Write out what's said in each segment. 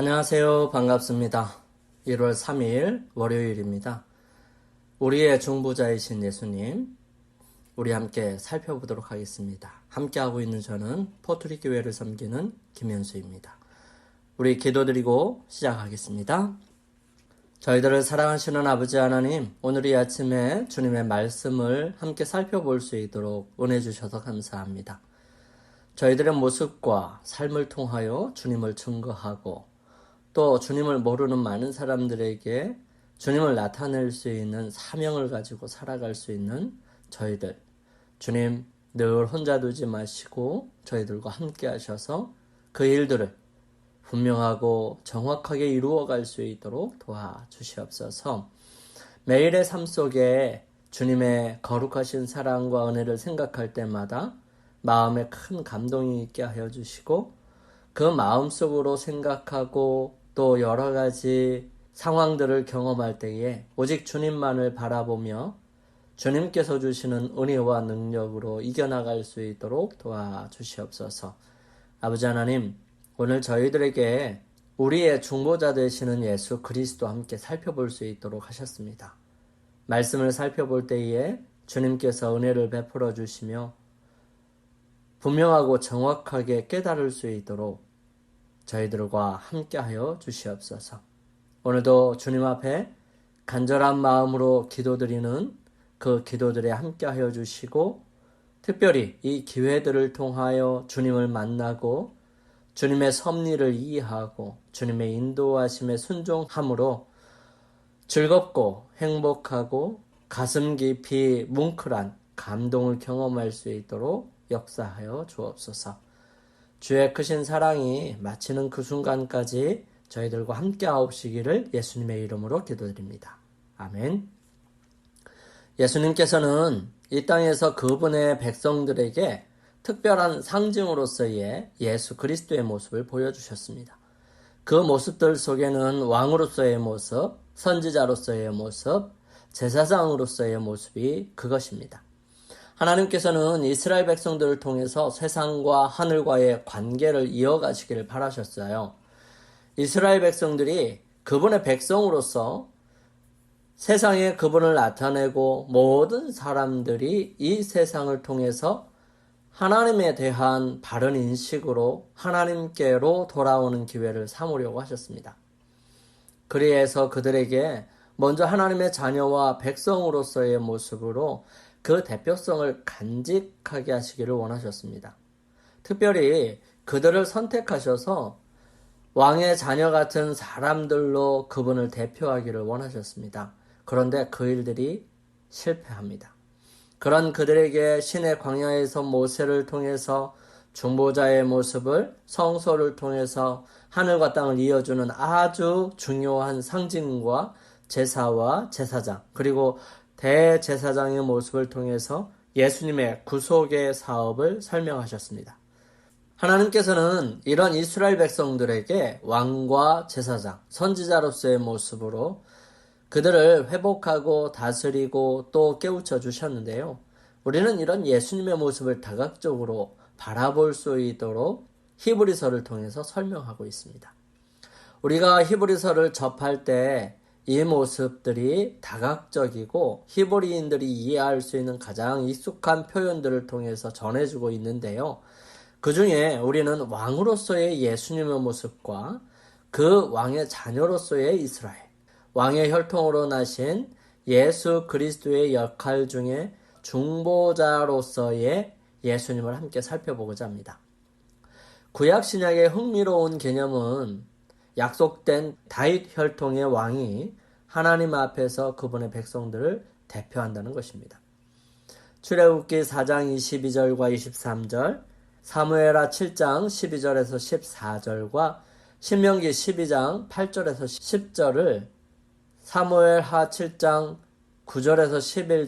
안녕하세요. 반갑습니다. 1월 3일 월요일입니다. 우리의 중보자이신 예수님, 우리 함께 살펴보도록 하겠습니다. 함께하고 있는 저는 포트리 교회를 섬기는 김현수입니다. 우리 기도드리고 시작하겠습니다. 저희들을 사랑하시는 아버지 하나님, 오늘 이 아침에 주님의 말씀을 함께 살펴볼 수 있도록 은혜 주셔서 감사합니다. 저희들의 모습과 삶을 통하여 주님을 증거하고 또 주님을 모르는 많은 사람들에게 주님을 나타낼 수 있는 사명을 가지고 살아갈 수 있는 저희들, 주님 늘 혼자 두지 마시고 저희들과 함께 하셔서 그 일들을 분명하고 정확하게 이루어갈 수 있도록 도와주시옵소서. 매일의 삶 속에 주님의 거룩하신 사랑과 은혜를 생각할 때마다 마음에 큰 감동이 있게 하여 주시고 그 마음속으로 생각하고 또 여러 가지 상황들을 경험할 때에 오직 주님만을 바라보며 주님께서 주시는 은혜와 능력으로 이겨나갈 수 있도록 도와주시옵소서. 아버지 하나님, 오늘 저희들에게 우리의 중보자 되시는 예수 그리스도와 함께 살펴볼 수 있도록 하셨습니다. 말씀을 살펴볼 때에 주님께서 은혜를 베풀어 주시며 분명하고 정확하게 깨달을 수 있도록 저희들과 함께하여 주시옵소서. 오늘도 주님 앞에 간절한 마음으로 기도드리는 그 기도들에 함께하여 주시고 특별히 이 기회들을 통하여 주님을 만나고 주님의 섭리를 이해하고 주님의 인도하심에 순종함으로 즐겁고 행복하고 가슴 깊이 뭉클한 감동을 경험할 수 있도록 역사하여 주옵소서. 주의 크신 사랑이 마치는 그 순간까지 저희들과 함께 하옵시기를 예수님의 이름으로 기도드립니다. 아멘. 예수님께서는 이 땅에서 그분의 백성들에게 특별한 상징으로서의 예수 그리스도의 모습을 보여주셨습니다. 그 모습들 속에는 왕으로서의 모습, 선지자로서의 모습, 제사장으로서의 모습이 그것입니다. 하나님께서는 이스라엘 백성들을 통해서 세상과 하늘과의 관계를 이어가시기를 바라셨어요. 이스라엘 백성들이 그분의 백성으로서 세상에 그분을 나타내고 모든 사람들이 이 세상을 통해서 하나님에 대한 바른 인식으로 하나님께로 돌아오는 기회를 삼으려고 하셨습니다. 그래서 그들에게 먼저 하나님의 자녀와 백성으로서의 모습으로 그 대표성을 간직하게 하시기를 원하셨습니다. 특별히 그들을 선택하셔서 왕의 자녀 같은 사람들로 그분을 대표하기를 원하셨습니다. 그런데 그 일들이 실패합니다. 그런 그들에게 신의 광야에서 모세를 통해서 중보자의 모습을 성소를 통해서 하늘과 땅을 이어주는 아주 중요한 상징과 제사와 제사장 그리고 대제사장의 모습을 통해서 예수님의 구속의 사업을 설명하셨습니다. 하나님께서는 이런 이스라엘 백성들에게 왕과 제사장, 선지자로서의 모습으로 그들을 회복하고 다스리고 또 깨우쳐 주셨는데요. 우리는 이런 예수님의 모습을 다각적으로 바라볼 수 있도록 히브리서를 통해서 설명하고 있습니다. 우리가 히브리서를 접할 때 이 모습들이 다각적이고 히브리인들이 이해할 수 있는 가장 익숙한 표현들을 통해서 전해주고 있는데요. 그 중에 우리는 왕으로서의 예수님의 모습과 그 왕의 자녀로서의 이스라엘, 왕의 혈통으로 나신 예수 그리스도의 역할 중에 중보자로서의 예수님을 함께 살펴보고자 합니다. 구약 신약의 흥미로운 개념은 약속된 다윗 혈통의 왕이 하나님 앞에서 그분의 백성들을 대표한다는 것입니다. 출애굽기 4장 22절과 23절, 사무엘하 7장 12절에서 14절과 신명기 12장 8절에서 10절을 사무엘하 7장 9절에서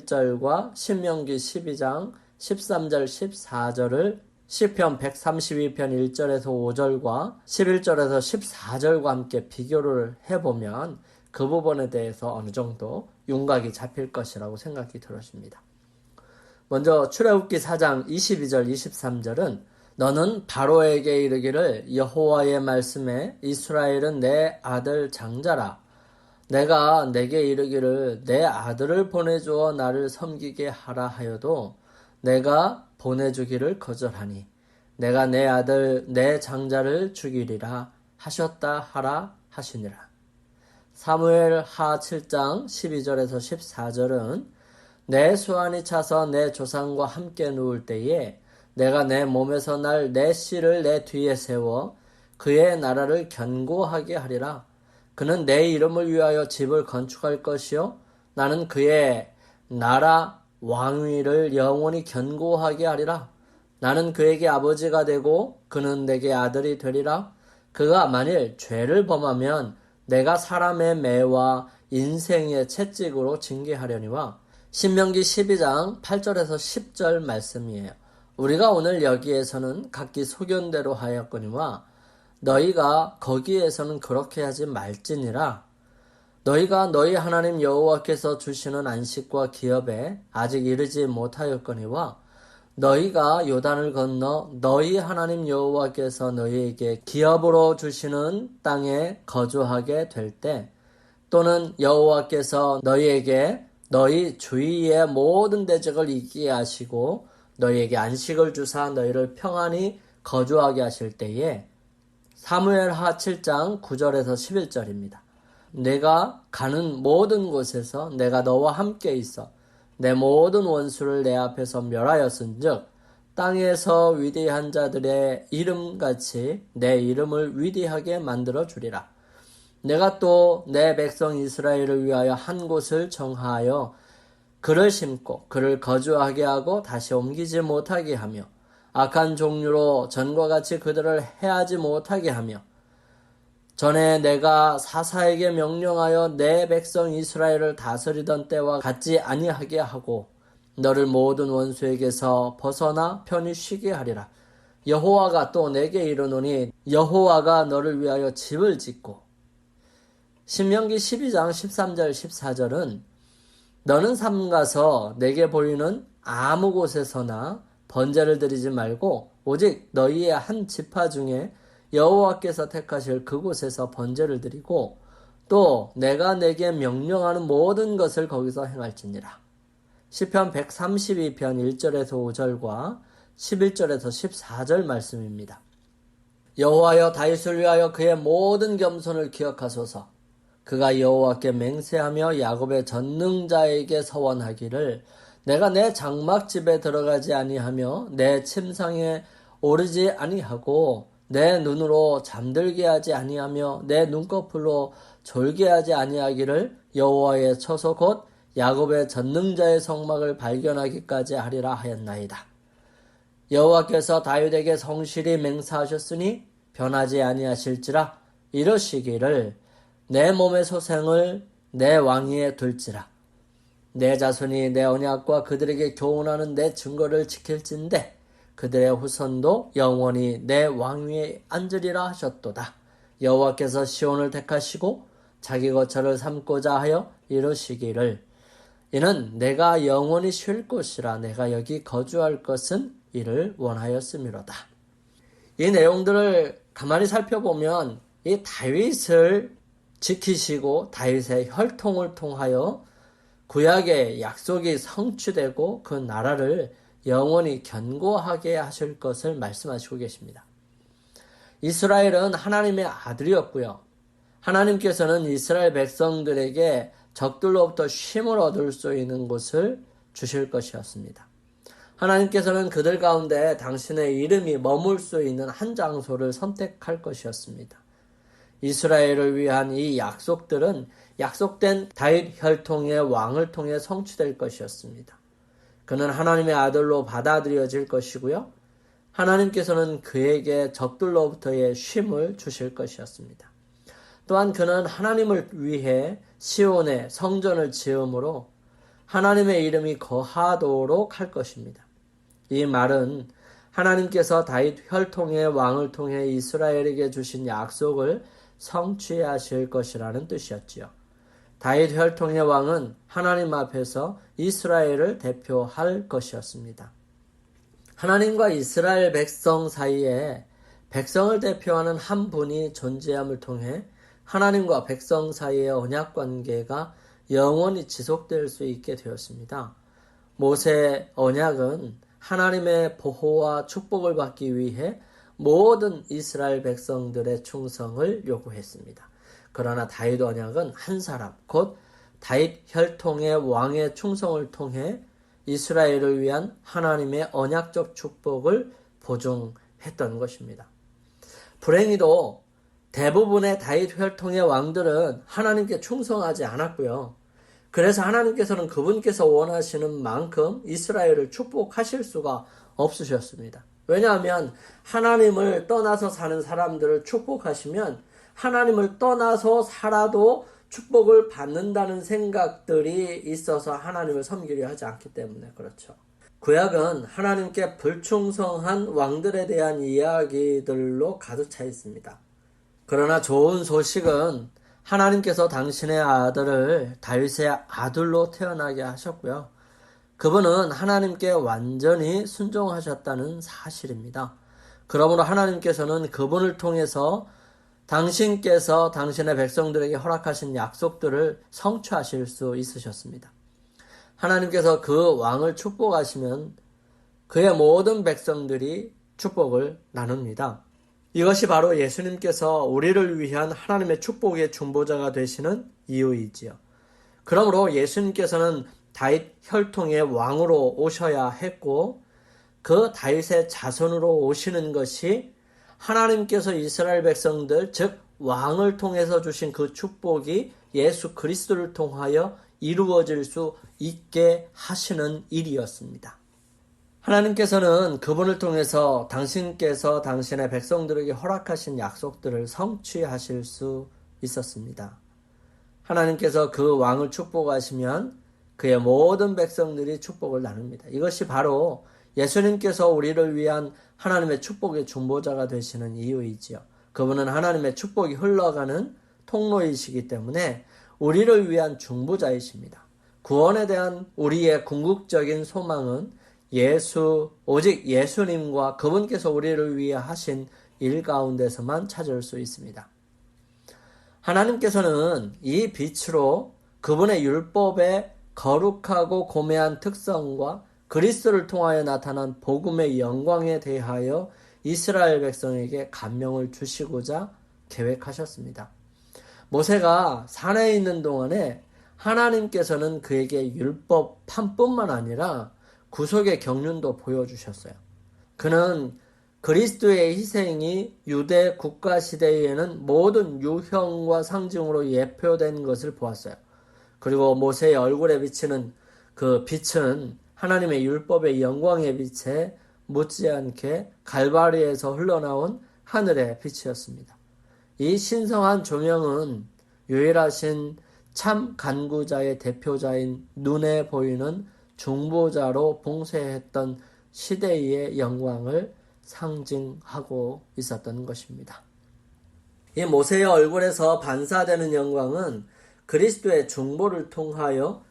11절과 신명기 12장 13절 14절을 시편 132편 1절에서 5절과 11절에서 14절과 함께 비교를 해보면 그 부분에 대해서 어느 정도 윤곽이 잡힐 것이라고 생각이 들어집니다. 먼저 출애굽기 4장 22절 23절은 너는 바로에게 이르기를 여호와의 말씀에 이스라엘은 내 아들 장자라. 내가 내게 이르기를 내 아들을 보내주어 나를 섬기게 하라 하여도 내가 보내주기를 거절하니 내가 내 아들 내 장자를 죽이리라 하셨다 하라 하시니라. 사무엘 하 7장 12절에서 14절은 내 수완이 차서 내 조상과 함께 누울 때에 내가 내 몸에서 날 내 씨를 내 뒤에 세워 그의 나라를 견고하게 하리라. 그는 내 이름을 위하여 집을 건축할 것이요 나는 그의 나라 왕위를 영원히 견고하게 하리라. 나는 그에게 아버지가 되고 그는 내게 아들이 되리라. 그가 만일 죄를 범하면 내가 사람의 매와 인생의 채찍으로 징계하려니와. 신명기 12장 8절에서 10절 말씀이에요. 우리가 오늘 여기에서는 각기 소견대로 하였거니와 너희가 거기에서는 그렇게 하지 말지니라. 너희가 너희 하나님 여호와께서 주시는 안식과 기업에 아직 이르지 못하였거니와 너희가 요단을 건너 너희 하나님 여호와께서 너희에게 기업으로 주시는 땅에 거주하게 될 때 또는 여호와께서 너희에게 너희 주위의 모든 대적을 이기게 하시고 너희에게 안식을 주사 너희를 평안히 거주하게 하실 때에 사무엘하 7장 9절에서 11절입니다. 내가 가는 모든 곳에서 내가 너와 함께 있어 내 모든 원수를 내 앞에서 멸하였은즉 땅에서 위대한 자들의 이름같이 내 이름을 위대하게 만들어 주리라. 내가 또 내 백성 이스라엘을 위하여 한 곳을 정하여 그를 심고 그를 거주하게 하고 다시 옮기지 못하게 하며 악한 종류로 전과 같이 그들을 해하지 못하게 하며 전에 내가 사사에게 명령하여 내 백성 이스라엘을 다스리던 때와 같지 아니하게 하고 너를 모든 원수에게서 벗어나 편히 쉬게 하리라. 여호와가 또 내게 이르노니 여호와가 너를 위하여 집을 짓고. 신명기 12장 13절 14절은 너는 삼가서 내게 보이는 아무 곳에서나 번제를 드리지 말고 오직 너희의 한 지파 중에 여호와께서 택하실 그곳에서 번제를 드리고 또 내가 내게 명령하는 모든 것을 거기서 행할지니라. 시편 132편 1절에서 5절과 11절에서 14절 말씀입니다. 여호와여 다윗을 위하여 그의 모든 겸손을 기억하소서. 그가 여호와께 맹세하며 야곱의 전능자에게 서원하기를 내가 내 장막집에 들어가지 아니하며 내 침상에 오르지 아니하고 내 눈으로 잠들게 하지 아니하며 내 눈꺼풀로 졸게 하지 아니하기를 여호와의 처소 곧 야곱의 전능자의 성막을 발견하기까지 하리라 하였나이다. 여호와께서 다윗에게 성실히 맹세하셨으니 변하지 아니하실지라. 이러시기를 내 몸의 소생을 내 왕위에 둘지라. 내 자손이 내 언약과 그들에게 교훈하는 내 증거를 지킬진대 그들의 후손도 영원히 내 왕위에 앉으리라 하셨도다. 여호와께서 시온을 택하시고 자기 거처를 삼고자 하여 이르시기를 이는 내가 영원히 쉴 곳이라. 내가 여기 거주할 것은 이를 원하였음이로다. 이 내용들을 가만히 살펴보면 이 다윗을 지키시고 다윗의 혈통을 통하여 구약의 약속이 성취되고 그 나라를 영원히 견고하게 하실 것을 말씀하시고 계십니다. 이스라엘은 하나님의 아들이었고요. 하나님께서는 이스라엘 백성들에게 적들로부터 쉼을 얻을 수 있는 곳을 주실 것이었습니다. 하나님께서는 그들 가운데 당신의 이름이 머물 수 있는 한 장소를 선택할 것이었습니다. 이스라엘을 위한 이 약속들은 약속된 다윗 혈통의 왕을 통해 성취될 것이었습니다. 그는 하나님의 아들로 받아들여질 것이고요. 하나님께서는 그에게 적들로부터의 쉼을 주실 것이었습니다. 또한 그는 하나님을 위해 시온에 성전을 지음으로 하나님의 이름이 거하도록 할 것입니다. 이 말은 하나님께서 다윗 혈통의 왕을 통해 이스라엘에게 주신 약속을 성취하실 것이라는 뜻이었지요. 다윗 혈통의 왕은 하나님 앞에서 이스라엘을 대표할 것이었습니다. 하나님과 이스라엘 백성 사이에 백성을 대표하는 한 분이 존재함을 통해 하나님과 백성 사이의 언약 관계가 영원히 지속될 수 있게 되었습니다. 모세 언약은 하나님의 보호와 축복을 받기 위해 모든 이스라엘 백성들의 충성을 요구했습니다. 그러나 다윗 언약은 한 사람, 곧 다윗 혈통의 왕의 충성을 통해 이스라엘을 위한 하나님의 언약적 축복을 보증했던 것입니다. 불행히도 대부분의 다윗 혈통의 왕들은 하나님께 충성하지 않았고요. 그래서 하나님께서는 그분께서 원하시는 만큼 이스라엘을 축복하실 수가 없으셨습니다. 왜냐하면 하나님을 떠나서 사는 사람들을 축복하시면 하나님을 떠나서 살아도 축복을 받는다는 생각들이 있어서 하나님을 섬기려 하지 않기 때문에 그렇죠. 구약은 하나님께 불충성한 왕들에 대한 이야기들로 가득 차 있습니다. 그러나 좋은 소식은 하나님께서 당신의 아들을 다윗의 아들로 태어나게 하셨고요. 그분은 하나님께 완전히 순종하셨다는 사실입니다. 그러므로 하나님께서는 그분을 통해서 당신께서 당신의 백성들에게 허락하신 약속들을 성취하실 수 있으셨습니다. 하나님께서 그 왕을 축복하시면 그의 모든 백성들이 축복을 나눕니다. 이것이 바로 예수님께서 우리를 위한 하나님의 축복의 중보자가 되시는 이유이지요. 그러므로 예수님께서는 다윗 혈통의 왕으로 오셔야 했고 그 다윗의 자손으로 오시는 것이 하나님께서 이스라엘 백성들, 즉 왕을 통해서 주신 그 축복이 예수 그리스도를 통하여 이루어질 수 있게 하시는 일이었습니다. 하나님께서는 그분을 통해서 당신께서 당신의 백성들에게 허락하신 약속들을 성취하실 수 있었습니다. 하나님께서 그 왕을 축복하시면 그의 모든 백성들이 축복을 나눕니다. 이것이 바로 예수님께서 우리를 위한 하나님의 축복의 중보자가 되시는 이유이지요. 그분은 하나님의 축복이 흘러가는 통로이시기 때문에 우리를 위한 중보자이십니다. 구원에 대한 우리의 궁극적인 소망은 오직 예수님과 그분께서 우리를 위해 하신 일 가운데서만 찾을 수 있습니다. 하나님께서는 이 빛으로 그분의 율법의 거룩하고 고매한 특성과 그리스도를 통하여 나타난 복음의 영광에 대하여 이스라엘 백성에게 감명을 주시고자 계획하셨습니다. 모세가 산에 있는 동안에 하나님께서는 그에게 율법판뿐만 아니라 구속의 경륜도 보여주셨어요. 그는 그리스도의 희생이 유대 국가 시대에는 모든 유형과 상징으로 예표된 것을 보았어요. 그리고 모세의 얼굴에 비치는 그 빛은 하나님의 율법의 영광의 빛에 못지않게 갈바리에서 흘러나온 하늘의 빛이었습니다. 이 신성한 조명은 유일하신 참 간구자의 대표자인 눈에 보이는 중보자로 봉쇄했던 시대의 영광을 상징하고 있었던 것입니다. 이 모세의 얼굴에서 반사되는 영광은 그리스도의 중보를 통하여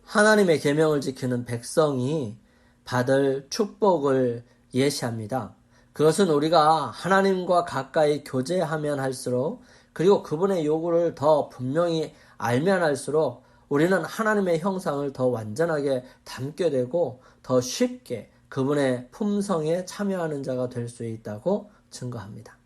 하나님의 계명을 지키는 백성이 받을 축복을 예시합니다. 그것은 우리가 하나님과 가까이 교제하면 할수록 그리고 그분의 요구를 더 분명히 알면 할수록 우리는 하나님의 형상을 더 완전하게 담게 되고 더 쉽게 그분의 품성에 참여하는 자가 될 수 있다고 증거합니다.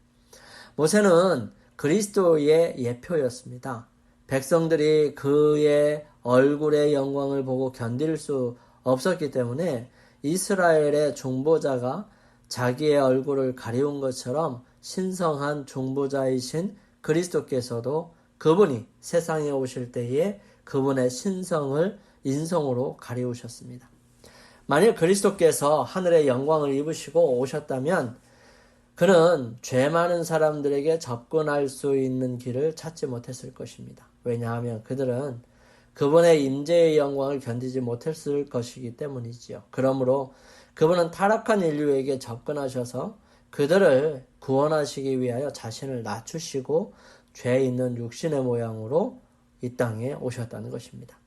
모세는 그리스도의 예표였습니다. 백성들이 그의 얼굴의 영광을 보고 견딜 수 없었기 때문에 이스라엘의 중보자가 자기의 얼굴을 가리운 것처럼 신성한 중보자이신 그리스도께서도 그분이 세상에 오실 때에 그분의 신성을 인성으로 가리우셨습니다. 만일 그리스도께서 하늘의 영광을 입으시고 오셨다면 그는 죄 많은 사람들에게 접근할 수 있는 길을 찾지 못했을 것입니다. 왜냐하면 그들은 그분의 임재의 영광을 견디지 못했을 것이기 때문이지요. 그러므로 그분은 타락한 인류에게 접근하셔서 그들을 구원하시기 위하여 자신을 낮추시고 죄 있는 육신의 모양으로 이 땅에 오셨다는 것입니다.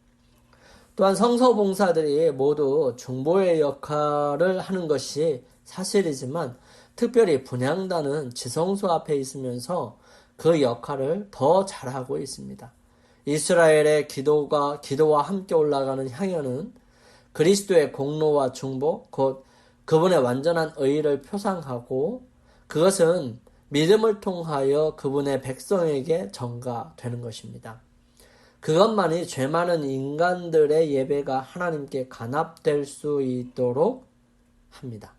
또한 성서봉사들이 모두 중보의 역할을 하는 것이 사실이지만 특별히 분향단은 지성소 앞에 있으면서 그 역할을 더 잘하고 있습니다. 이스라엘의 기도와 함께 올라가는 향연은 그리스도의 공로와 중보, 곧 그분의 완전한 의의를 표상하고 그것은 믿음을 통하여 그분의 백성에게 전가되는 것입니다. 그것만이 죄 많은 인간들의 예배가 하나님께 간합될 수 있도록 합니다.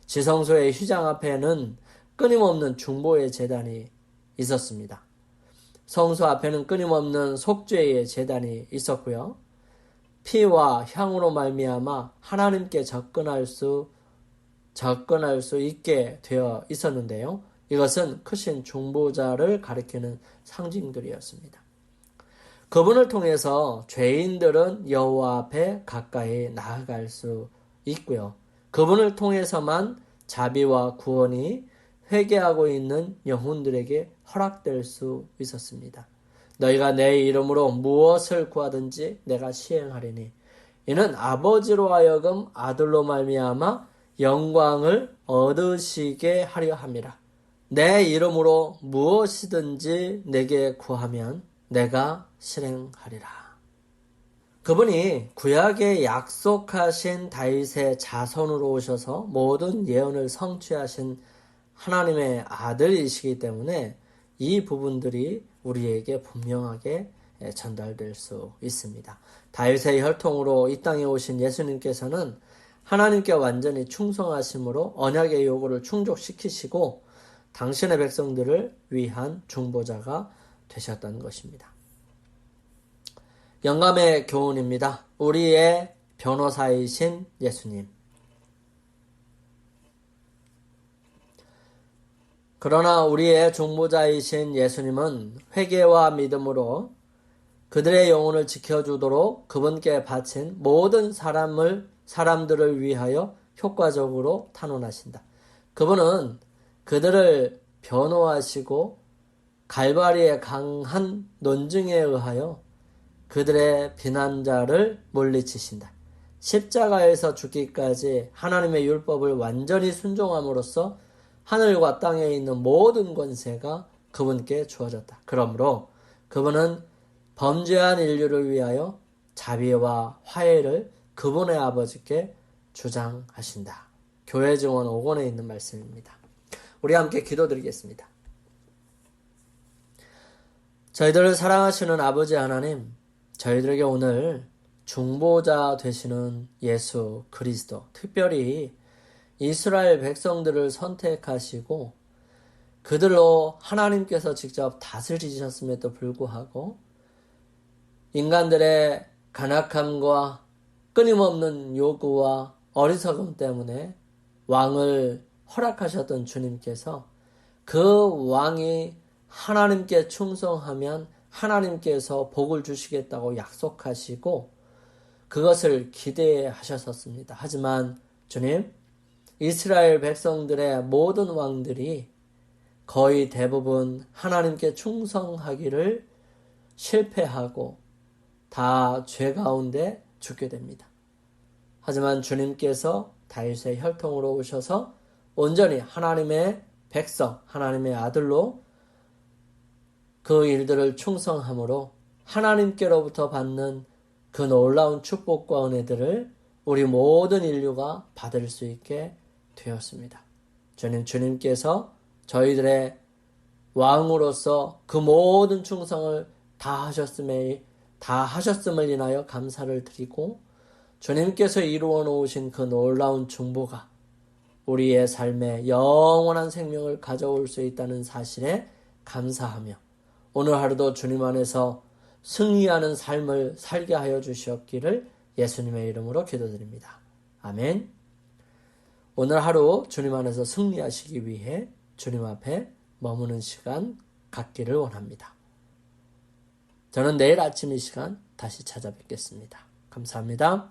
지성소의 휘장 앞에는 끊임없는 중보의 제단이 있었습니다. 성소 앞에는 끊임없는 속죄의 제단이 있었고요. 피와 향으로 말미암아 하나님께 접근할 수 있게 되어 있었는데요. 이것은 크신 중보자를 가리키는 상징들이었습니다. 그분을 통해서 죄인들은 여호와 앞에 가까이 나아갈 수 있고요. 그분을 통해서만 자비와 구원이 회개하고 있는 영혼들에게 허락될 수 있었습니다. 너희가 내 이름으로 무엇을 구하든지 내가 시행하리니 이는 아버지로 하여금 아들로 말미암아 영광을 얻으시게 하려 함이라. 내 이름으로 무엇이든지 내게 구하면 내가 실행하리라. 그분이 구약에 약속하신 다윗의 자손으로 오셔서 모든 예언을 성취하신 하나님의 아들이시기 때문에 이 부분들이 우리에게 분명하게 전달될 수 있습니다. 다윗의 혈통으로 이 땅에 오신 예수님께서는 하나님께 완전히 충성하심으로 언약의 요구를 충족시키시고 당신의 백성들을 위한 중보자가 되셨던 것입니다. 영감의 교훈입니다. 우리의 변호사이신 예수님. 그러나 우리의 중보자이신 예수님은 회개와 믿음으로 그들의 영혼을 지켜주도록 그분께 바친 모든 사람들을 위하여 효과적으로 탄원하신다. 그분은 그들을 변호하시고 갈바리의 강한 논증에 의하여 그들의 비난자를 물리치신다. 십자가에서 죽기까지 하나님의 율법을 완전히 순종함으로써 하늘과 땅에 있는 모든 권세가 그분께 주어졌다. 그러므로 그분은 범죄한 인류를 위하여 자비와 화해를 그분의 아버지께 주장하신다. 교회 증언 5권에 있는 말씀입니다. 우리 함께 기도드리겠습니다. 저희들을 사랑하시는 아버지 하나님, 저희들에게 오늘 중보자 되시는 예수 그리스도, 특별히 이스라엘 백성들을 선택하시고 그들로 하나님께서 직접 다스리셨음에도 불구하고 인간들의 간악함과 끊임없는 요구와 어리석음 때문에 왕을 허락하셨던 주님께서 그 왕이 하나님께 충성하면 하나님께서 복을 주시겠다고 약속하시고 그것을 기대하셨었습니다. 하지만 주님, 이스라엘 백성들의 모든 왕들이 거의 대부분 하나님께 충성하기를 실패하고 다 죄 가운데 죽게 됩니다. 하지만 주님께서 다윗의 혈통으로 오셔서 온전히 하나님의 백성, 하나님의 아들로 그 일들을 충성함으로 하나님께로부터 받는 그 놀라운 축복과 은혜들을 우리 모든 인류가 받을 수 있게 되었습니다. 주님께서 저희들의 왕으로서 그 모든 충성을 다 하셨음을 인하여 감사를 드리고 주님께서 이루어 놓으신 그 놀라운 중보가 우리의 삶에 영원한 생명을 가져올 수 있다는 사실에 감사하며 오늘 하루도 주님 안에서 승리하는 삶을 살게 하여 주시옵기를 예수님의 이름으로 기도드립니다. 아멘. 오늘 하루 주님 안에서 승리하시기 위해 주님 앞에 머무는 시간 갖기를 원합니다. 저는 내일 아침 이 시간 다시 찾아뵙겠습니다. 감사합니다.